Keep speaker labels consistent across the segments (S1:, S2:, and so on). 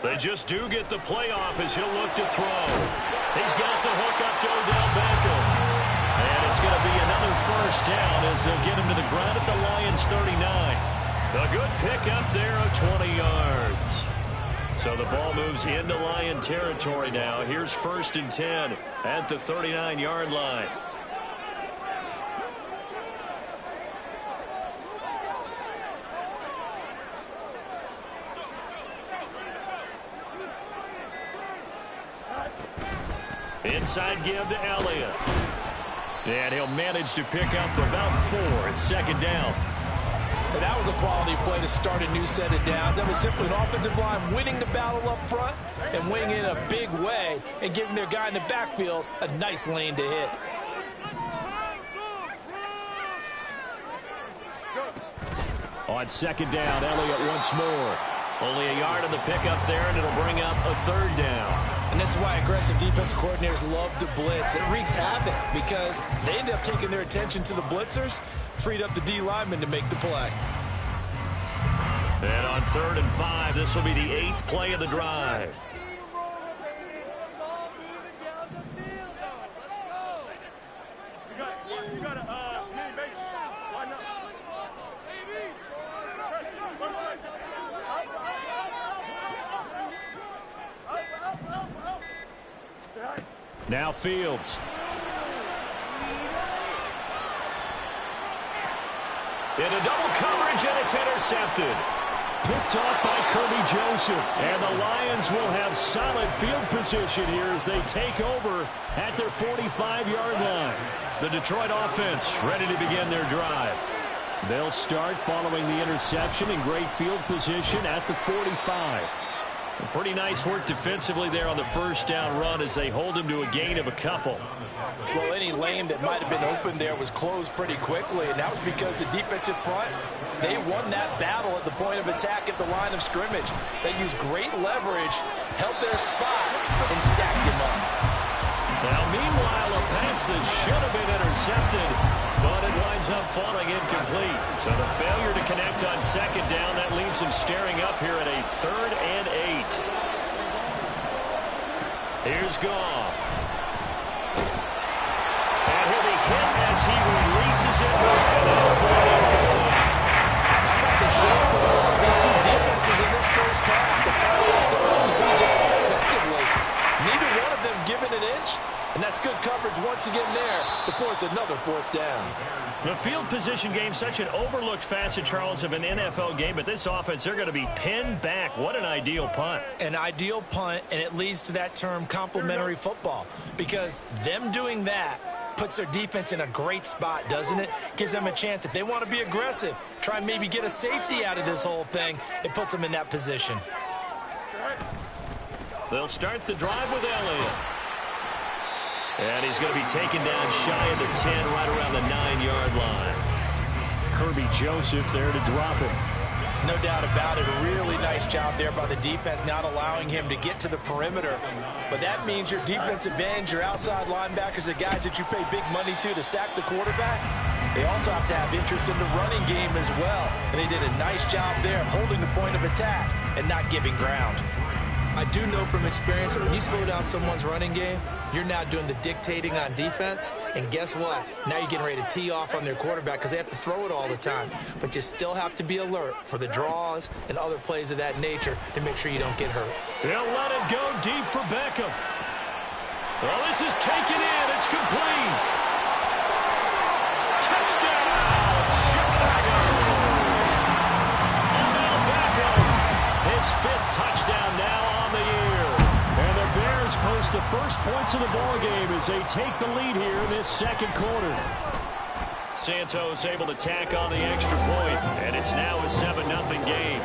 S1: They just do get the playoff as he'll look to throw. He's got the hook up to Odell Beckham. And it's going to be another first down as they'll get him to the ground at the Lions' 39. A good pickup there of 20 yards. So the ball moves into Lion territory now. Here's 1st and 10 at the 39-yard line. Inside give to Elliott. And he'll manage to pick up about 4 at 2nd down.
S2: And that was a quality play to start a new set of downs. That was simply an offensive line winning the battle up front and winning it in a big way and giving their guy in the backfield a nice lane to hit.
S1: On 2nd down, Elliott once more. Only a yard on the pickup there, and it'll bring up a 3rd down.
S2: And this is why aggressive defensive coordinators love to blitz. It wreaks havoc because they end up taking their attention to the blitzers, freed up the D lineman to make the play.
S1: And on 3rd and 5, this will be the 8th play of the drive. Now Fields. Into double coverage, and it's intercepted. Picked off by Kirby Joseph. And the Lions will have solid field position here as they take over at their 45-yard line. The Detroit offense ready to begin their drive. They'll start following the interception in great field position at the 45. Pretty nice work defensively there on the first down run as they hold him to a gain of a couple.
S2: Well, any lane that might have been open there was closed pretty quickly, and that was because the defensive front, they won that battle at the point of attack at the line of scrimmage. They used great leverage, held their spot, and stacked him up.
S1: Now, meanwhile, a pass that should have been intercepted, but it winds up falling incomplete. So the failure to connect on 2nd down, that leaves him staring up here at a 3rd and 8. Here's Goff. And he'll be hit as he releases it. And that'll fall incomplete.
S2: How about the show for these two defenses in this first half? The Falcons don't have to be just offensively. Neither one of them giving an inch. And that's good coverage once again there to force another 4th down.
S1: The field position game, such an overlooked facet, Charles, of an NFL game, but this offense, they're going to be pinned back. What an ideal punt.
S2: An ideal punt, and it leads to that term complementary football, because them doing that puts their defense in a great spot, doesn't it? Gives them a chance. If they want to be aggressive, try and maybe get a safety out of this whole thing, it puts them in that position.
S1: They'll start the drive with Elliott. And he's going to be taken down shy of the 10, right around the 9-yard line. Kirby Joseph there to drop him.
S2: No doubt about it. A really nice job there by the defense, not allowing him to get to the perimeter. But that means your defensive ends, your outside linebackers, the guys that you pay big money to sack the quarterback, they also have to have interest in the running game as well. And they did a nice job there of holding the point of attack and not giving ground. I do know from experience that when you slow down someone's running game, you're now doing the dictating on defense. And guess what? Now you're getting ready to tee off on their quarterback because they have to throw it all the time. But you still have to be alert for the draws and other plays of that nature to make sure you don't get hurt.
S1: They'll let it go deep for Beckham. Well, this is taken in. It's complete. Touchdown, Chicago. Odell Beckham, his 5th touchdown now on the year. And the Bears post the first points of the ball game as they take the lead here in this 2nd quarter. Santos able to tack on the extra point, and it's now a 7-0 game.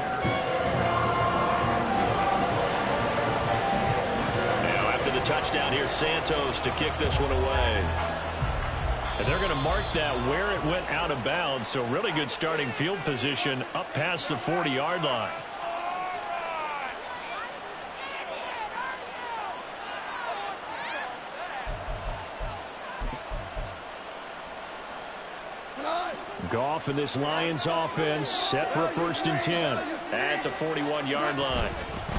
S1: Now after the touchdown, here's Santos to kick this one away. And they're going to mark that where it went out of bounds, so really good starting field position up past the 40-yard line. Goff and this Lions offense set for a 1st and 10 at the 41-yard line.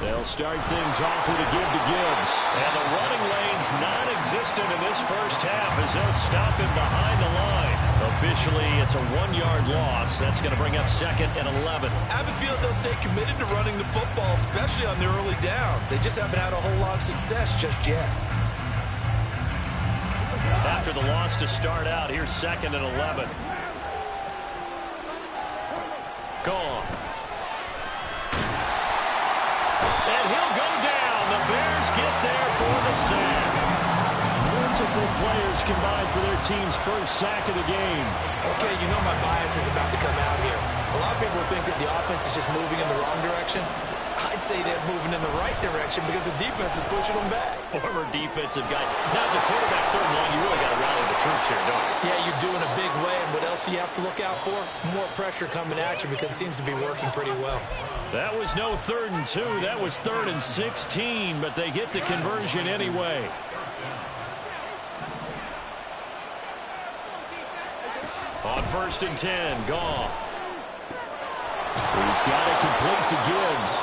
S1: They'll start things off with a give to Gibbs. And the running lane's non-existent in this first half as they'll stop him behind the line. Officially, it's a 1-yard loss. That's going to bring up 2nd and 11.
S2: I have a feeling they'll stay committed to running the football, especially on their early downs. They just haven't had a whole lot of success just yet.
S1: After the loss to start out, here's 2nd and 11. Gone. And he'll go down. The Bears get there for the sack. Multiple players combined for their team's first sack of the game.
S2: Okay, you know my bias is about to come out here. A lot of people think that the offense is just moving in the wrong direction. I'd say they're moving in the right direction because the defense is pushing them back.
S1: Former defensive guy. Now, as a quarterback, 3rd and 1, you really got to rally the troops here, don't you?
S2: Yeah, you do in a big way. And what else do you have to look out for? More pressure coming at you because it seems to be working pretty well.
S1: That was no 3rd and 2. That was 3rd and 16, but they get the conversion anyway. On 1st and 10, Goff. He's got it complete to Gibbs.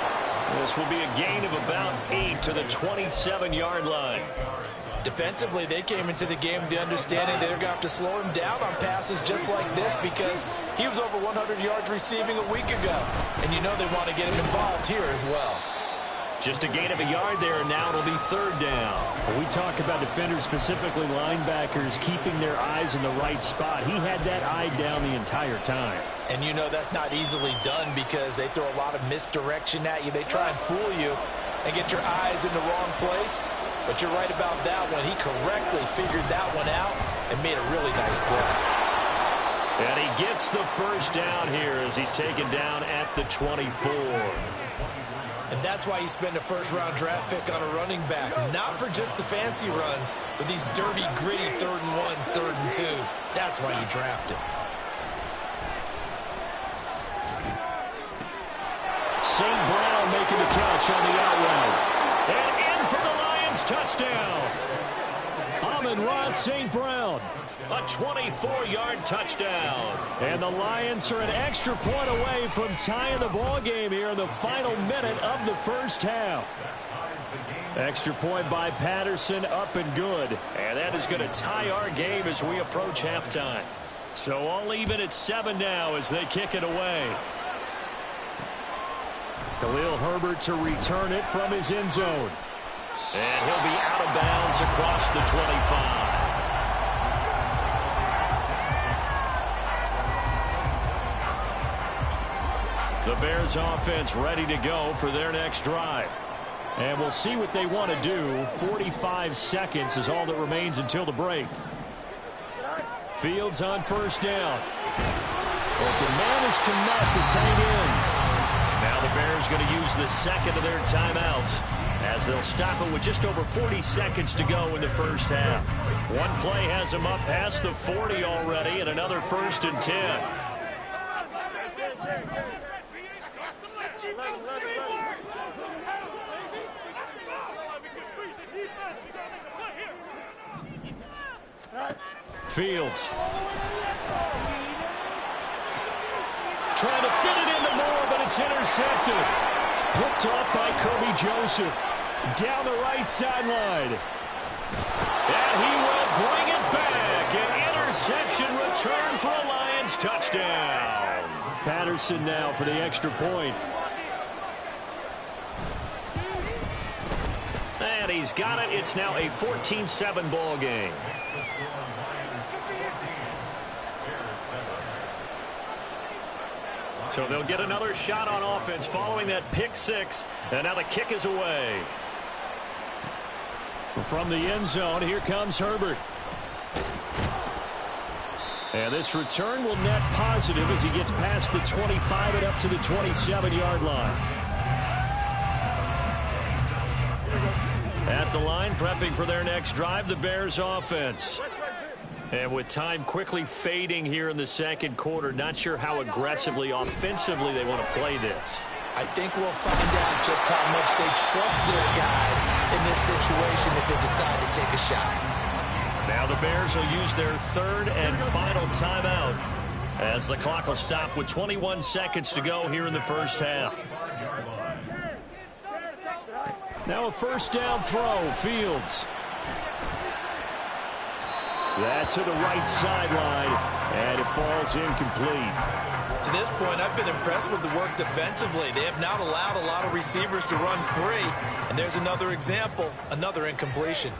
S1: This will be a gain of about 8 to the 27-yard line.
S2: Defensively, they came into the game with the understanding they're going to have to slow him down on passes just like this because he was over 100 yards receiving a week ago. And you know they want to get him involved here as well.
S1: Just a gain of a yard there, and now it'll be 3rd down. When we talk about defenders, specifically linebackers, keeping their eyes in the right spot, he had that eye down the entire time.
S2: And you know that's not easily done because they throw a lot of misdirection at you. They try and fool you and get your eyes in the wrong place. But you're right about that one. He correctly figured that one out and made a really nice play.
S1: And he gets the first down here as he's taken down at the 24.
S2: And that's why you spend a first-round draft pick on a running back. Not for just the fancy runs, but these dirty, gritty 3rd and 1s, 3rd and 2s. That's why you draft him.
S1: St. Brown making the catch on the out route. And in for the Lions, touchdown. Amon-Ra St. Brown. A 24-yard touchdown. And the Lions are an extra point away from tying the ball game here in the final minute of the first half. Extra point by Patterson, up and good. And that is going to tie our game as we approach halftime. So all even at 7 now as they kick it away. Khalil Herbert to return it from his end zone. And he'll be out of bounds across the 25. The Bears offense ready to go for their next drive. And we'll see what they want to do. 45 seconds is all that remains until the break. Fields on 1st down. Open man is Kmet, the tight end. Now the Bears going to use the 2nd of their timeouts as they'll stop it with just over 40 seconds to go in the first half. One play has them up past the 40 already, and another 1st and 10. Fields. Trying to fit it into Moore, but it's intercepted. Picked off by Kirby Joseph. Down the right sideline. And he will bring it back. An interception return for a Lions touchdown. Patterson now for the extra point. And he's got it. It's now a 14-7 ball game. So they'll get another shot on offense following that pick 6. And now the kick is away. From the end zone, here comes Herbert. And this return will net positive as he gets past the 25 and up to the 27-yard line. At the line, prepping for their next drive, the Bears offense. And with time quickly fading here in the second quarter, not sure how aggressively, offensively they want to play this.
S2: I think we'll find out just how much they trust their guys in this situation if they decide to take a shot.
S1: Now the Bears will use their 3rd and final timeout as the clock will stop with 21 seconds to go here in the first half. Now a first down throw, Fields. That's to the right sideline, and it falls incomplete.
S2: To this point, I've been impressed with the work defensively. They have not allowed a lot of receivers to run free. And there's another example, another incompletion.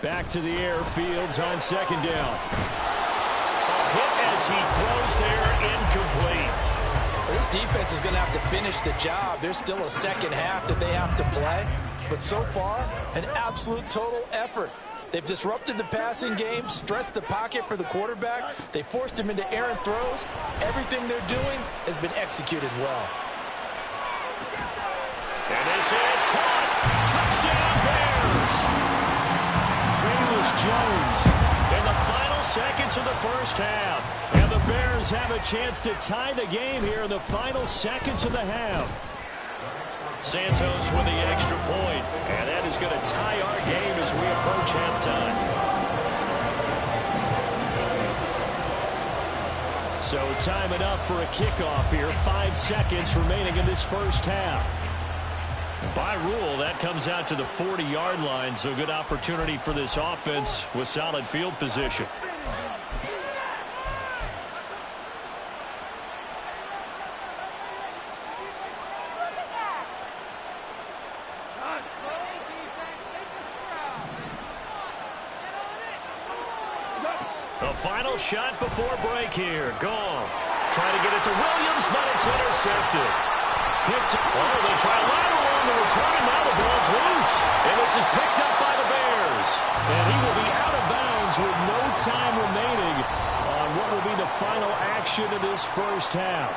S1: Back to the air, Fields on second down. A hit as he throws there, incomplete.
S2: This defense is going to have to finish the job. There's still a second half that they have to play. But so far, an absolute total effort. They've disrupted the passing game, stressed the pocket for the quarterback. They forced him into errant throws. Everything they're doing has been executed well.
S1: And this is caught. Touchdown Bears. Famous Jones in the final seconds of the first half. And the Bears have a chance to tie the game here in the final seconds of the half. Santos with the extra point, and that is going to tie our game as we approach halftime. So time enough for a kickoff here. 5 seconds remaining in this first half. By rule, that comes out to the 40-yard line, so good opportunity for this offense with solid field position. The final shot before break here. Goff trying to get it to Williams, but it's intercepted. They try lateral on the return. Now the ball's loose. And this is picked up by the Bears. And he will be out of bounds with no time remaining on what will be the final action of this first half.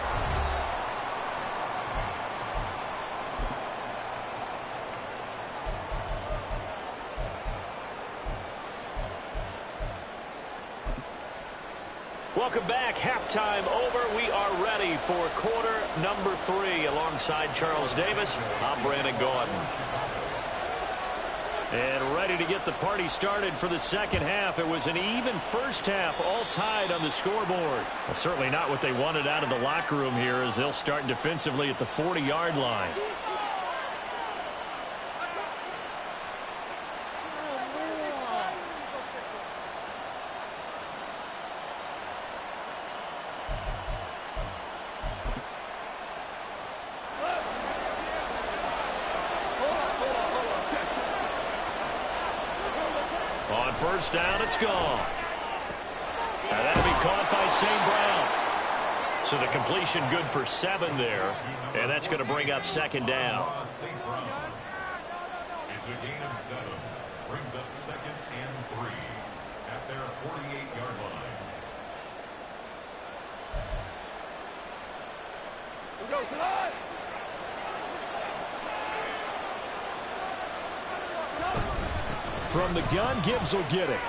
S1: Welcome back. Halftime over. We are ready for quarter number 3. Alongside Charles Davis, I'm Brandon Gordon. And ready to get the party started for the second half. It was an even first half, all tied on the scoreboard. Well, certainly not what they wanted out of the locker room here as they'll start defensively at the 40-yard line. On first down, it's gone. Now that'll be caught by St. Brown. So the completion good for 7 there. And that's going to bring up second down.
S3: It's a gain of 7. Brings up second and 3 at their 48-yard line. Go tonight!
S1: From the gun, Gibbs will get it.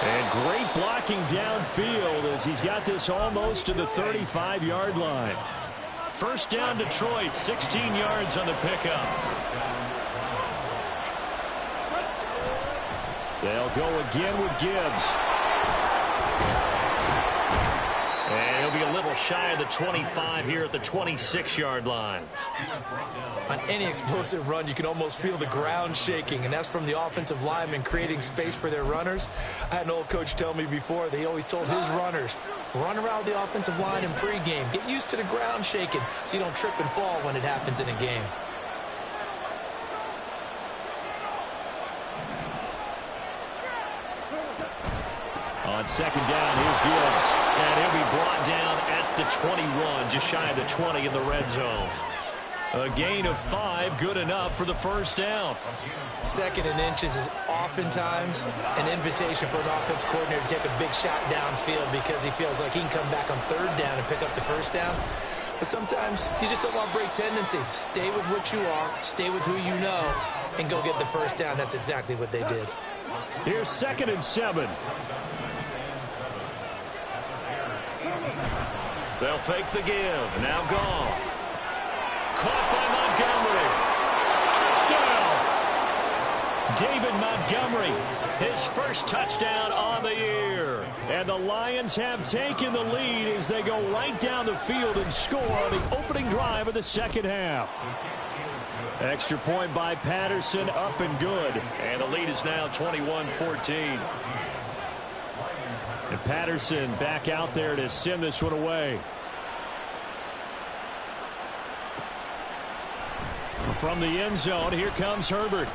S1: And great blocking downfield as he's got this almost to the 35-yard line. First down, Detroit, 16 yards on the pickup. They'll go again with Gibbs. And he'll be a little shy of the 25 here at the 26-yard line.
S2: On any explosive run, you can almost feel the ground shaking, and that's from the offensive linemen creating space for their runners. I had an old coach tell me before, they always told his runners, run around the offensive line in pregame. Get used to the ground shaking so you don't trip and fall when it happens in a game.
S1: On second down, here's Gibbs. And he'll be brought down at the 21, just shy of the 20 in the red zone. A gain of 5, good enough for the first down.
S2: Second and inches is oftentimes an invitation for an offense coordinator to take a big shot downfield because he feels like he can come back on third down and pick up the first down. But sometimes you just don't want break tendency. Stay with what you are, stay with who you know, and go get the first down. That's exactly what they did.
S1: Here's second and 7. They'll fake the give. Now Goff. Caught by Montgomery. Touchdown. David Montgomery, his first touchdown on the year. And the Lions have taken the lead as they go right down the field and score on the opening drive of the second half. Extra point by Patterson, up and good. And the lead is now 21-14. And Patterson back out there to send this one away. From the end zone, here comes Herbert.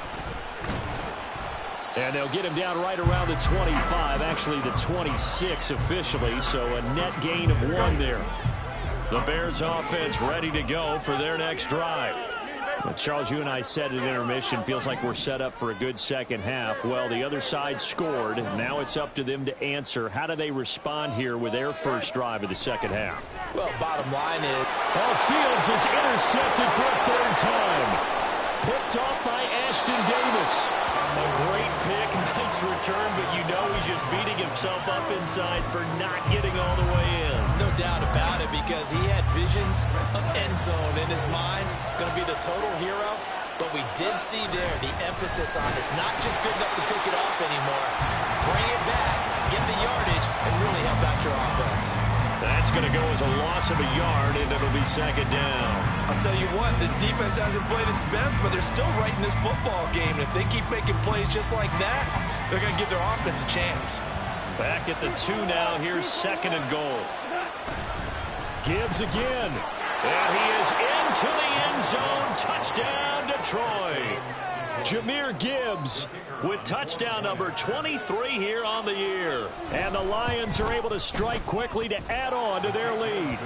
S1: And they'll get him down right around the 25, actually the 26 officially, so a net gain of 1 there. The Bears offense ready to go for their next drive. Well, Charles, you and I said at intermission, feels like we're set up for a good second half. Well, the other side scored. Now it's up to them to answer. How do they respond here with their first drive of the second half?
S2: Well, bottom line is...
S1: Fields is intercepted for a third time. Picked off by Ashton Davis. A great pick, nice return, but you know he's just beating himself up inside for not getting all the way in.
S2: No doubt about it, because he had visions of end zone in his mind. Going to be the total hero. But we did see there the emphasis on it's not just good enough to pick it off anymore. Bring it back, get the yardage, and really help out your offense.
S1: That's going to go as a loss of a yard, and it'll be second down.
S2: I'll tell you what, this defense hasn't played its best, but they're still right in this football game. And if they keep making plays just like that, they're going to give their offense a chance.
S1: Back at the 2 now. Here's second and goal. Gibbs again. And he is into the end zone. Touchdown, Detroit. Jahmyr Gibbs with touchdown number 23 here on the year. And the Lions are able to strike quickly to add on to their lead.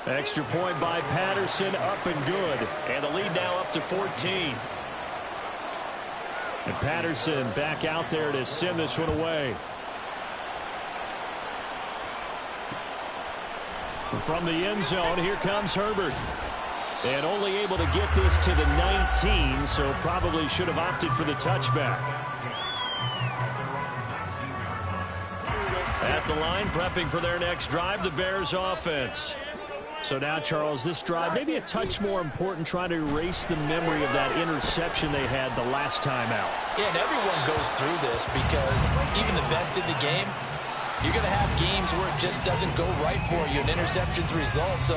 S1: Extra point by Patterson, up and good. And the lead now up to 14. And Patterson back out there to send this one away. From the end zone, here comes Herbert. And only able to get this to the 19, so probably should have opted for the touchback. At the line, prepping for their next drive, the Bears offense. So now, Charles, this drive, maybe a touch more important, trying to erase the memory of that interception they had the last time out.
S2: Yeah, and everyone goes through this because even the best in the game, you're going to have games where it just doesn't go right for you, and interceptions result. So,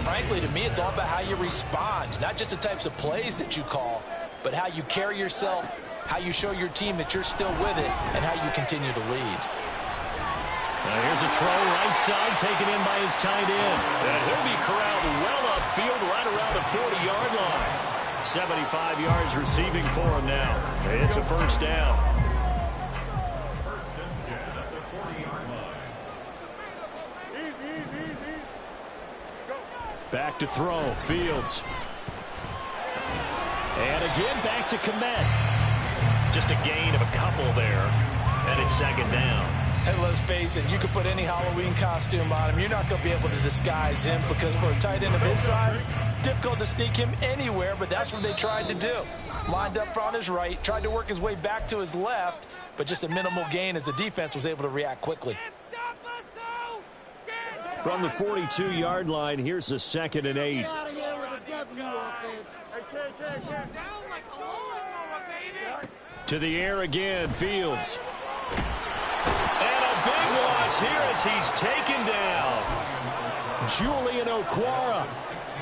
S2: frankly, to me, it's all about how you respond, not just the types of plays that you call, but how you carry yourself, how you show your team that you're still with it, and how you continue to lead.
S1: Now here's a throw right side, taken in by his tight end. And he'll be corralled well upfield right around the 40-yard line. 75 yards receiving for him now. It's a first down. Back to throw, Fields. And again, back to Kmet. Just a gain of a couple there. And it's second down.
S2: And let's face it, you could put any Halloween costume on him. You're not going to be able to disguise him, because for a tight end of his size, difficult to sneak him anywhere, but that's what they tried to do. Lined up on his right, tried to work his way back to his left, but just a minimal gain as the defense was able to react quickly.
S1: From the 42-yard line, here's a 2nd and 8. To the air again, Fields. And a big loss here as he's taken down. Julian Okwara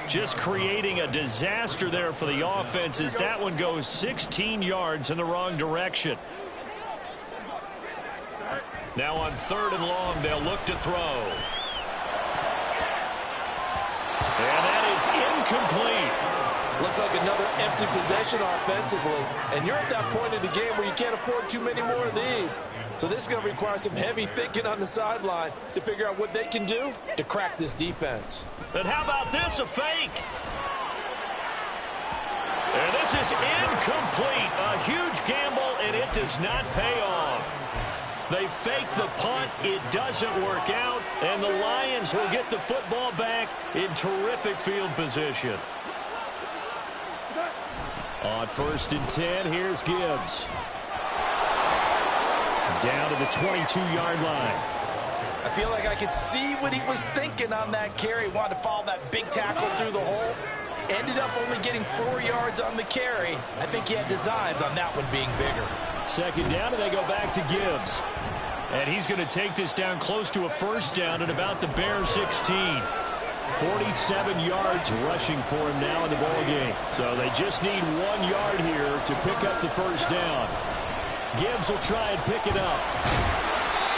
S1: just creating a disaster there for the offense as that one goes 16 yards in the wrong direction. Now on 3rd and long, they'll look to throw. And that is incomplete.
S4: Looks like another empty possession offensively. And you're at that point in the game where you can't afford too many more of these. So this is going to require some heavy thinking on the sideline to figure out what they can do to crack this defense.
S1: And how about this, a fake? And this is incomplete. A huge gamble, and it does not pay off. They fake the punt. It doesn't work out. And the Lions will get the football back in terrific field position. On 1st and 10, here's Gibbs. Down to the 22-yard line.
S2: I feel like I could see what he was thinking on that carry. Wanted to follow that big tackle through the hole. Ended up only getting 4 yards on the carry. I think he had designs on that one being bigger.
S1: Second down, and they go back to Gibbs. And he's going to take this down close to a first down at about the Bears 16. 47 yards rushing for him now in the ballgame. So they just need 1 yard here to pick up the first down. Gibbs will try and pick it up.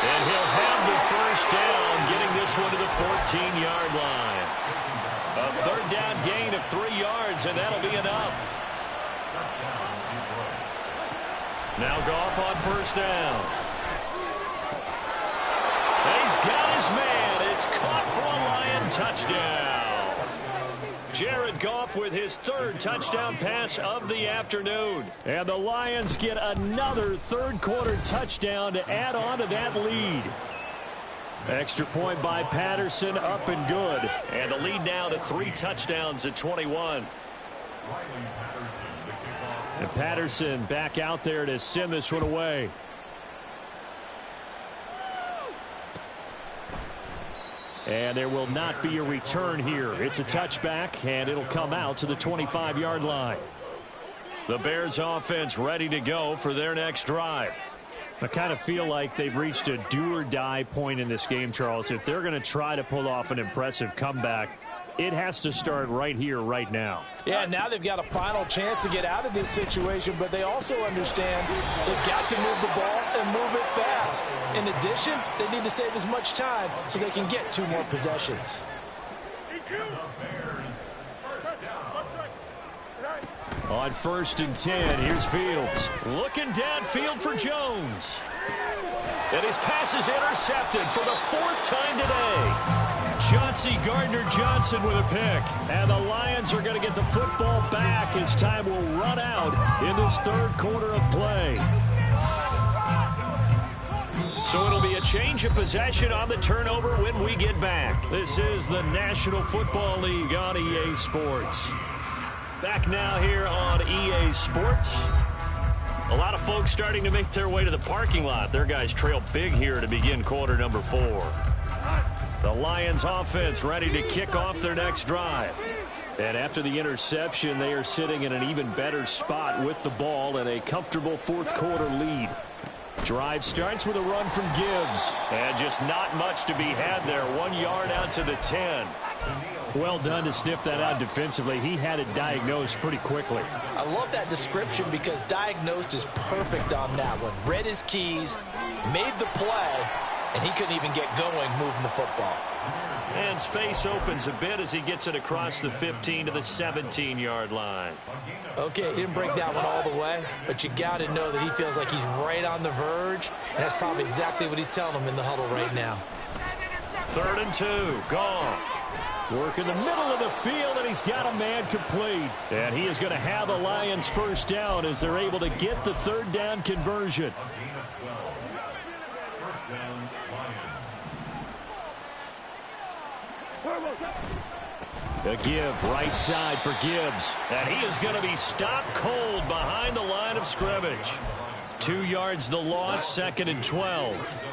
S1: And he'll have the first down, getting this one to the 14-yard line. A third down gain of 3 yards, and that'll be enough. Now Goff on first down. And he's got his man. It's caught for a Lion touchdown. Jared Goff with his third touchdown pass of the afternoon. And the Lions get another third-quarter touchdown to add on to that lead. Extra point by Patterson, up and good. And the lead now to 3 touchdowns at 21. And Patterson back out there to send this one away. And there will not be a return here. It's a touchback, and it'll come out to the 25-yard line. The Bears offense ready to go for their next drive. I kind of feel like they've reached a do-or-die point in this game, Charles. If they're going to try to pull off an impressive comeback, it has to start right here, right now.
S2: Yeah, now they've got a final chance to get out of this situation, but they also understand they've got to move the ball and move it fast. In addition, they need to save as much time so they can get 2 more possessions.
S1: On 1st and 10, here's Fields. Looking downfield for Jones. And his pass is intercepted for the 4th time today. Chauncey Gardner-Johnson with a pick. And the Lions are going to get the football back as time will run out in this third quarter of play. So it'll be a change of possession on the turnover when we get back. This is the National Football League on EA Sports. Back now here on EA Sports. A lot of folks starting to make their way to the parking lot. Their guys trail big here to begin quarter number 4. The Lions offense ready to kick off their next drive. And after the interception, they are sitting in an even better spot with the ball and a comfortable 4th quarter lead. Drive starts with a run from Gibbs. And just not much to be had there. 1 yard out to the 10. Well done to sniff that out defensively. He had it diagnosed pretty quickly.
S2: I love that description because diagnosed is perfect on that one. Read his keys, made the play, and he couldn't even get going moving the football.
S1: And space opens a bit as he gets it across the 15 to the 17-yard line.
S2: Okay, he didn't break that one all the way, but you got to know that he feels like he's right on the verge, and that's probably exactly what he's telling him in the huddle right now.
S1: 3rd and 2, Goff. Work in the middle of the field, and he's got a man complete. And he is going to have the Lions first down as they're able to get the 3rd down conversion. A give right side for Gibbs. And he is going to be stopped cold behind the line of scrimmage. 2 yards the loss, 2nd and 12.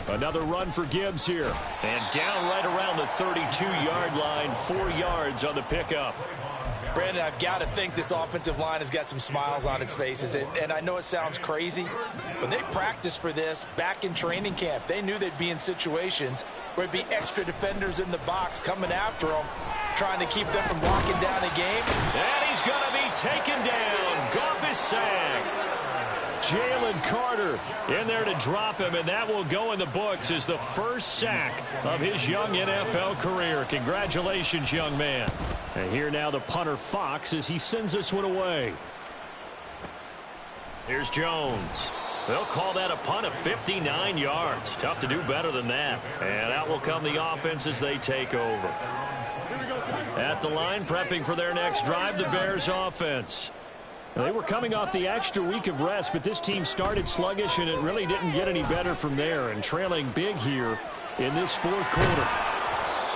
S1: Another run for Gibbs here. And down right around the 32-yard line, 4 yards on the pickup.
S2: Brandon, I've got to think this offensive line has got some smiles on its faces. And I know it sounds crazy, but they practiced for this back in training camp. They knew they'd be in situations where there'd be extra defenders in the box coming after them, trying to keep them from locking down a game.
S1: And he's going to be taken down. Goff is sacked. Jalen Carter in there to drop him, and that will go in the books as the first sack of his young NFL career. Congratulations, young man. And here now the punter Fox as he sends this one away. Here's Jones. They'll call that a punt of 59 yards. Tough to do better than that. And out will come the offense as they take over. At the line, prepping for their next drive, the Bears offense. They were coming off the extra week of rest, but this team started sluggish, and it really didn't get any better from there, and trailing big here in this 4th quarter.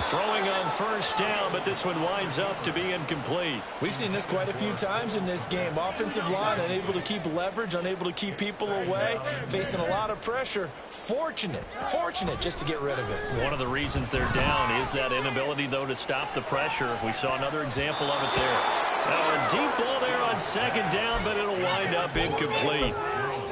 S1: Throwing on first down, but this one winds up to be incomplete.
S2: We've seen this quite a few times in this game. Offensive line unable to keep leverage, unable to keep people away, facing a lot of pressure. Fortunate just to get rid of it.
S1: One of the reasons they're down is that inability, though, to stop the pressure. We saw another example of it there. A deep ball there on second down, but it'll wind up incomplete.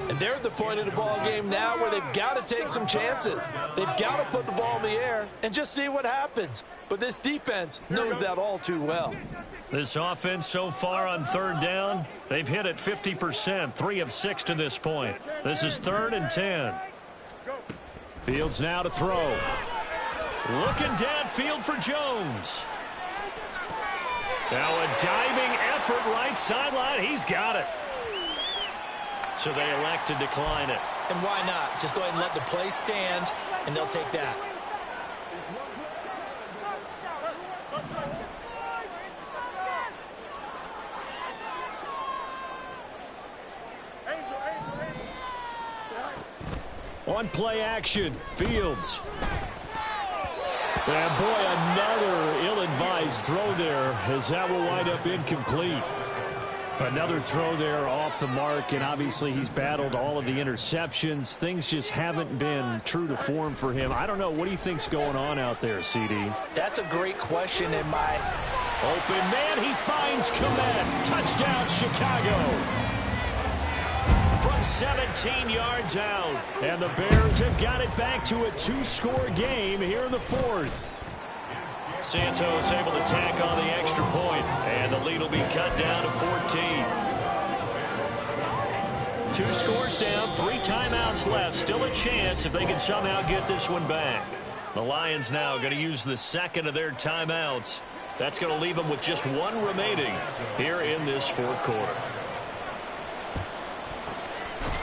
S4: And they're at the point of the ball game now where they've got to take some chances. They've got to put the ball in the air and just see what happens. But this defense knows that all too well.
S1: This offense so far on third down, they've hit it 50%, 3 of 6 to this point. This is 3rd and 10. Fields now to throw. Looking downfield for Jones. Now a diving effort right sideline. He's got it. So they elect to decline it.
S2: And why not? Just go ahead and let the play stand, and they'll take that.
S1: On play action, Fields. And boy, another ill-advised throw there, as that will wind up incomplete. Another throw there off the mark, and obviously he's battled all of the interceptions. Things just haven't been true to form for him. I don't know. What do you think's going on out there, CD?
S2: That's a great question. In my
S1: open man, he finds Kmet. Touchdown, Chicago. From 17 yards out. And the Bears have got it back to a 2-score game here in the 4th. Santos able to tack on the extra point, and the lead will be cut down to 14. 2 scores down, 3 timeouts left. Still a chance if they can somehow get this one back. The Lions now going to use the second of their timeouts. That's going to leave them with just 1 remaining here in this 4th quarter.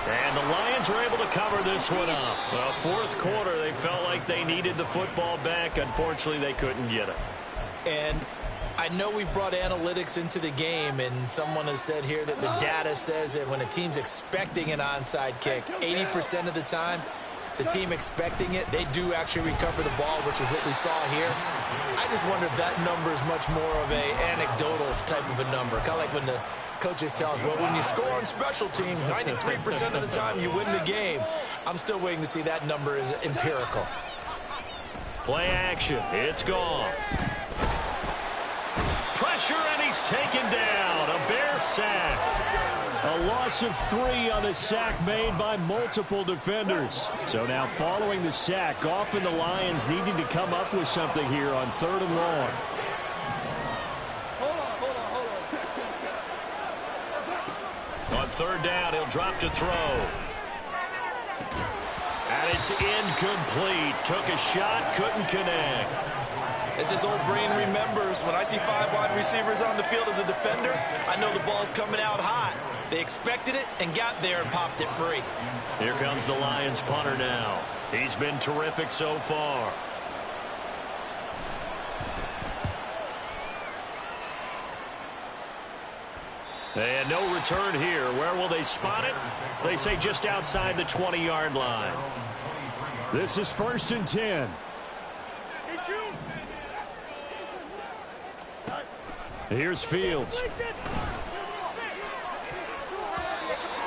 S1: And the Lions were able to cover this one up. Well, 4th quarter, they felt like they needed the football back. Unfortunately, they couldn't get it.
S2: And I know we brought analytics into the game, and someone has said here that the data says that when a team's expecting an onside kick, 80% of the time, the team expecting it, they do actually recover the ball, which is what we saw here. I just wonder if that number is much more of a anecdotal type of a number, kind of like when the coaches tell us, well, when you score on special teams, 93% of the time you win the game. I'm still waiting to see that number is empirical.
S1: Play action. It's gone. Pressure, and he's taken down. A Bear sack. A loss of 3 on the sack made by multiple defenders. So now following the sack, often the Lions needing to come up with something here on 3rd and long. On 3rd down, he'll drop to throw. And it's incomplete. Took a shot, couldn't connect.
S2: As his old brain remembers, when I see 5 wide receivers on the field as a defender, I know the ball's coming out hot. They expected it and got there and popped it free.
S1: Here comes the Lions punter now. He's been terrific so far. And no return here. Where will they spot it? They say just outside the 20-yard line. This is 1st and 10. Here's Fields.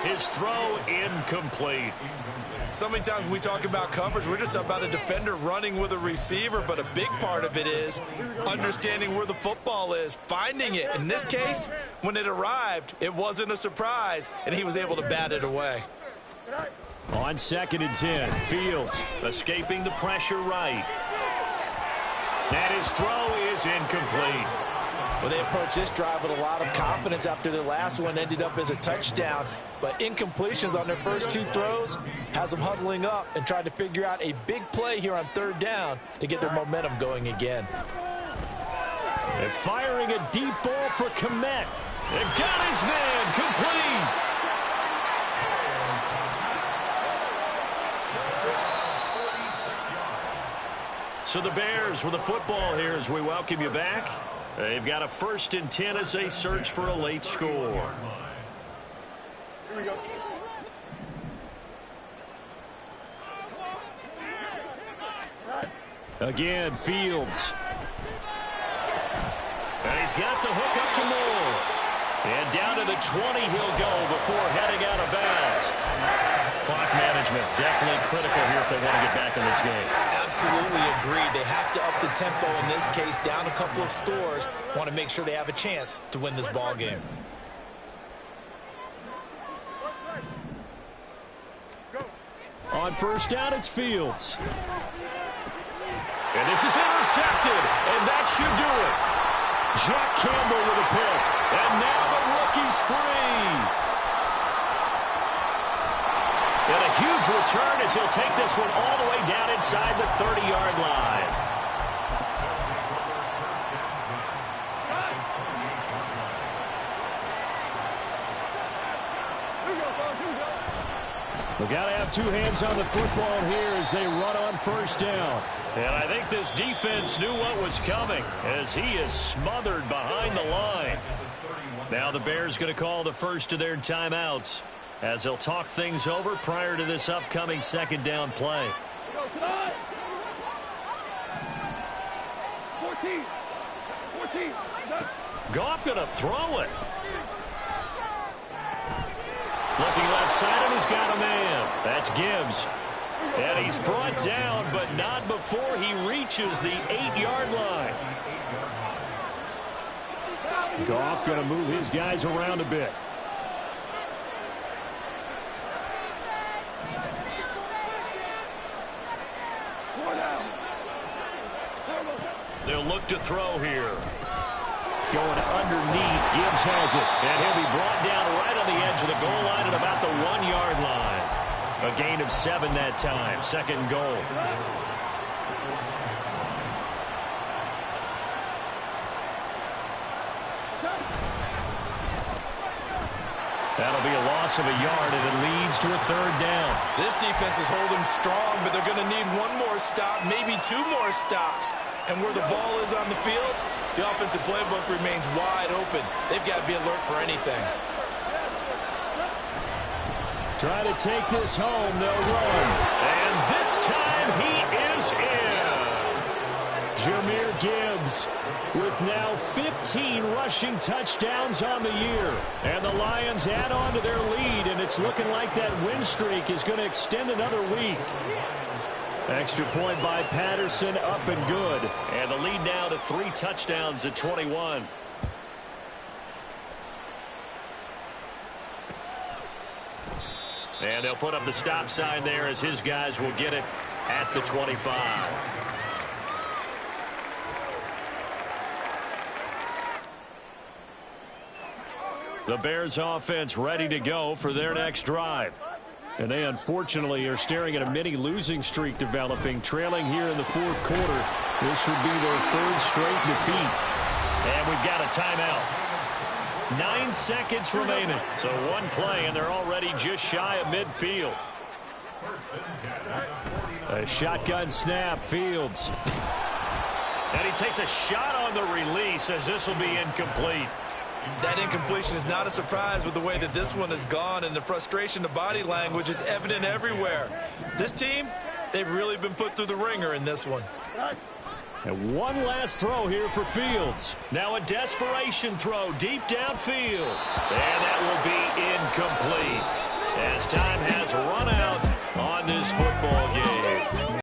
S1: His throw incomplete.
S2: So many times when we talk about coverage, we're just about a defender running with a receiver, but a big part of it is understanding where the football is, finding it. In this case, when it arrived, it wasn't a surprise, and he was able to bat it away.
S1: On 2nd and 10, Fields escaping the pressure right. And his throw is incomplete.
S4: Well, they approached this drive with a lot of confidence after their last one ended up as a touchdown. But incompletions on their first 2 throws has them huddling up and trying to figure out a big play here on 3rd down to get their momentum going again.
S1: They're firing a deep ball for Kmet. They got his man complete. So the Bears with the football here as we welcome you back. They've got a 1st and 10 as they search for a late score.
S5: Here we go.
S1: Again, Fields And he's got the hook up to Moore. And down to the 20 he'll go before heading out of bounds. Clock management definitely critical here if they want to get back in this game.
S2: Absolutely agreed. They have to up the tempo in this case, down a couple of scores. Want to make sure they have a chance to win this ball game.
S1: On first down, it's Fields. And this is intercepted, and that should do it. Jack Campbell with a pick, and now the rookie's free. And a huge return as he'll take this one all the way down inside the 30-yard line. We've got to have two hands on the football here as they run on first down. And I think this defense knew what was coming as he is smothered behind the line. Now the Bears going to call the first of their timeouts as they'll talk things over prior to this upcoming second down play. 14. Goff going to throw it. Looking left side, and he's got a man. That's Gibbs. And he's brought down, but not before he reaches the 8-yard line. Goff going to move his guys around a bit. They'll look to throw here. Going underneath, Gibbs has it, and he'll be brought down right on the edge of the goal line at about the 1-yard line. A gain of 7 that time, second and goal. That'll be a loss of a yard, and it leads to a third down.
S2: This defense is holding strong, but they're going to need one more stop, maybe 2 more stops. And where the ball is on the field, the offensive playbook remains wide open. They've got to be alert for anything.
S1: Try to take this home, they'll run. And this time he is in. Yes. Jahmyr Gibbs with now 15 rushing touchdowns on the year. And the Lions add on to their lead, and it's looking like that win streak is going to extend another week. Extra point by Patterson, up and good. And the lead now to 3 touchdowns at 21. And they'll put up the stop sign there as his guys will get it at the 25. The Bears offense ready to go for their next drive. And they unfortunately are staring at a mini losing streak developing, trailing here in the fourth quarter. This would be their 3rd straight defeat. And we've got a timeout. 9 seconds remaining. So 1 play, and they're already just shy of midfield. A shotgun snap, Fields. And he takes a shot on the release as this will be incomplete.
S2: That incompletion is not a surprise with the way that this one has gone, and the frustration, the body language is evident everywhere. This team, they've really been put through the ringer in this one.
S1: And one last throw here for Fields. Now a desperation throw deep downfield. And that will be incomplete as time has run out on this football game.